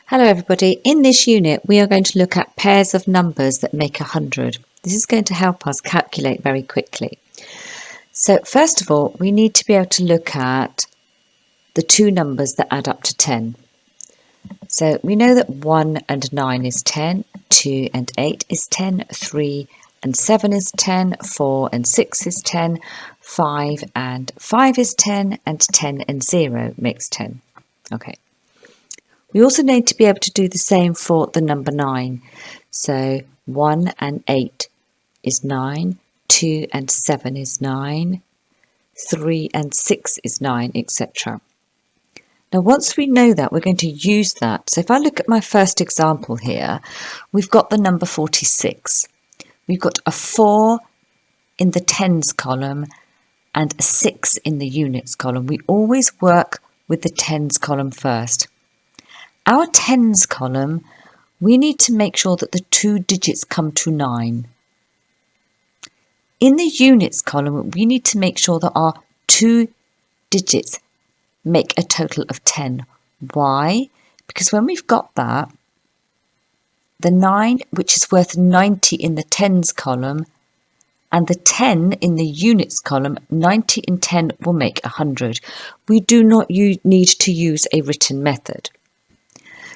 Hello everybody, in this unit we are going to look at pairs of numbers that make 100. This is going to help us calculate very quickly. So first of all we need to be able to look at the two numbers that add up to 10. So we know that 1 and 9 is 10, 2 and 8 is 10, 3 and 7 is 10, 4 and 6 is 10, 5 and 5 is 10, and 10 and 0 makes 10. Okay. We also need to be able to do the same for the number 9. So 1 and 8 is 9, 2 and 7 is 9, 3 and 6 is 9, etc. Now once we know that, we're going to use that. So if I look at my first example here, we've got the number 46. We've got a 4 in the tens column and a 6 in the units column. We always work with the tens column first. Our tens column, we need to make sure that the two digits come to 9. In the units column, we need to make sure that our two digits make a total of 10. Why? Because when we've got that, the 9, which is worth 90 in the tens column, and the 10 in the units column, 90 and 10 will make 100. We do not need to use a written method.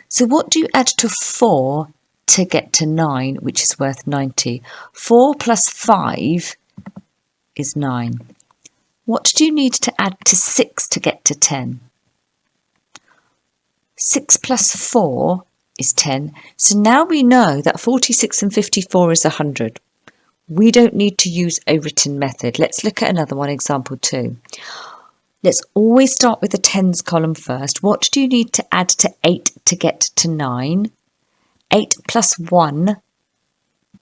So what do you add to 4 to get to 9, which is worth 90? 4 plus 5 is 9. What do you need to add to 6 to get to 10? 6 plus 4 is 10. So now we know that 46 and 54 is 100. We don't need to use a written method. Let's look at another one, example 2. Let's always start with the tens column first. What do you need to add to 8 to get to 9? 8 plus 1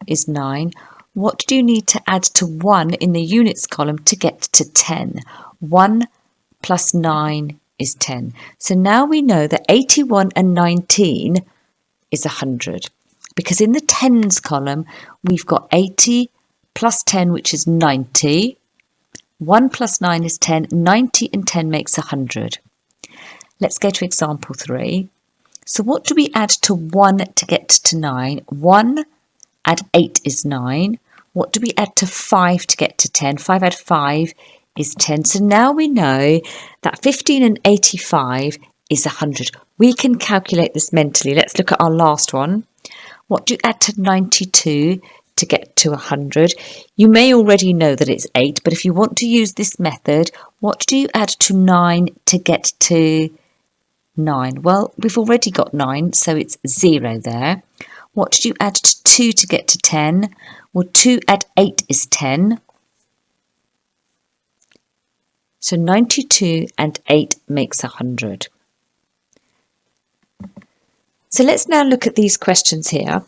is 9. What do you need to add to 1 in the units column to get to 10? 1 plus 9 is 10. So now we know that 81 and 19 is 100. Because in the tens column, we've got 80 plus 10, which is 90. 1 plus 9 is 10, 90 and 10 makes 100. Let's go to example 3. So what do we add to 1 to get to 9? 1 add 8 is 9. What do we add to 5 to get to 10? 5 add 5 is 10. So now we know that 15 and 85 is 100. We can calculate this mentally. Let's look at our last one. What do you add to 92 to get to 100? You may already know that it's 8, but if you want to use this method, what do you add to 9 to get to 9? Well, we've already got 9, so it's 0 there. What do you add to 2 to get to 10? Well, 2 add 8 is 10. So 92 and 8 makes 100. So let's now look at these questions here.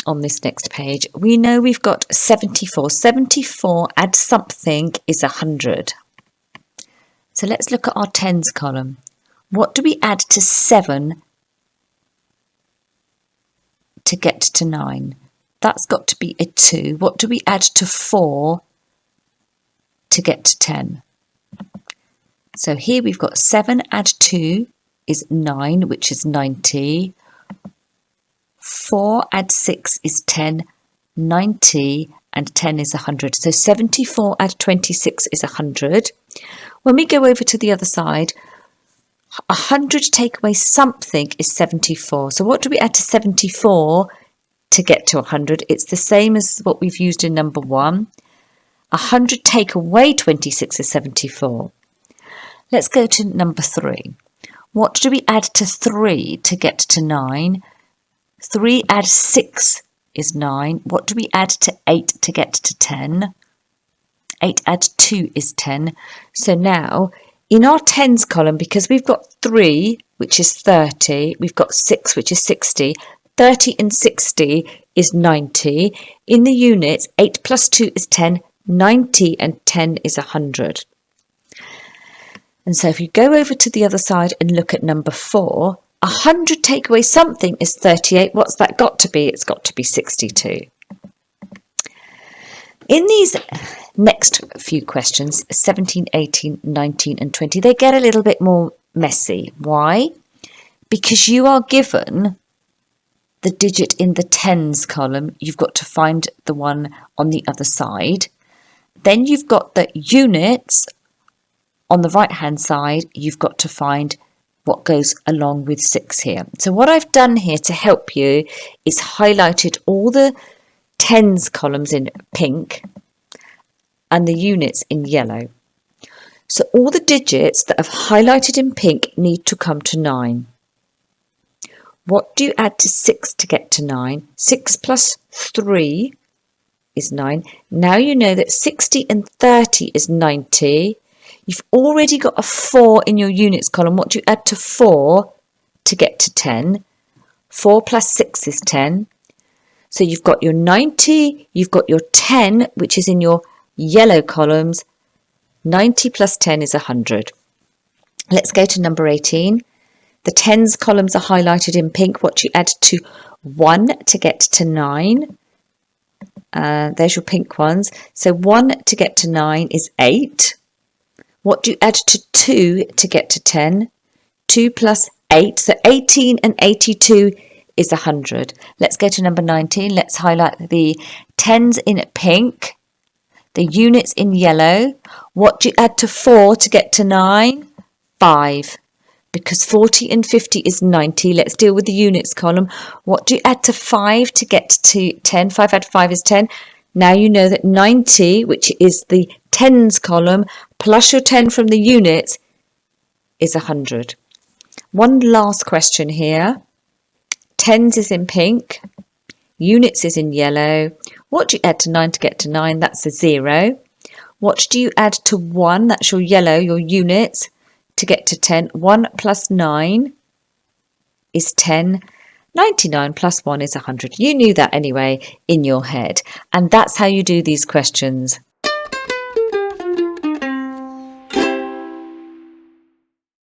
On this next page, we know we've got 74. 74 add something is 100. So let's look at our tens column. What do we add to 7 to get to 9? That's got to be a 2. What do we add to 4 to get to 10? So here we've got 7 add 2 is 9, which is 90. 4 add 6 is 10, 90 and 10 is 100. So 74 add 26 is 100. When we go over to the other side, 100 take away something is 74. So what do we add to 74 to get to 100? It's the same as what we've used in number 1. 100 take away 26 is 74. Let's go to number 3. What do we add to 3 to get to 9? 3 add 6 is 9. What do we add to 8 to get to 10? 8 add 2 is 10. So now, in our tens column, because we've got 3, which is 30, we've got 6, which is 60, 30 and 60 is 90. In the units, 8 plus 2 is 10, 90 and 10 is 100. And so if you go over to the other side and look at number 4, 100 take away something is 38. What's that got to be? It's got to be 62. In these next few questions, 17, 18, 19 and 20, they get a little bit more messy. Why? because you are given the digit in the tens column, you've got to find the one on the other side. Then you've got the units on the right hand side, you've got to find what goes along with 6 here. So what I've done here to help you is highlighted all the tens columns in pink and the units in yellow. So all the digits that I've highlighted in pink need to come to 9. What do you add to 6 to get to 9? 6 plus 3 is 9. Now you know that 60 and 30 is 90. You've already got a 4 in your units column. What do you add to 4 to get to 10? 4 plus 6 is 10. So you've got your 90, you've got your 10, which is in your yellow columns. 90 plus 10 is 100. Let's go to number 18. The tens columns are highlighted in pink. What do you add to 1 to get to 9? There's your pink ones. So 1 to get to 9 is 8. What do you add to 2 to get to 10? 2 plus 8. So 18 and 82 is 100. Let's go to number 19. Let's highlight the tens in pink, the units in yellow. What do you add to 4 to get to 9? 5. Because 40 and 50 is 90. Let's deal with the units column. What do you add to 5 to get to 10? 5 add 5 is 10. Now you know that 90, which is the tens column, plus your 10 from the units, is 100. One last question here. Tens is in pink. Units is in yellow. What do you add to 9 to get to 9? That's a 0. What do you add to 1? That's your yellow, your units, to get to 10. 1 plus 9 is 10. 99 plus 1 is 100. You knew that anyway in your head. And that's how you do these questions.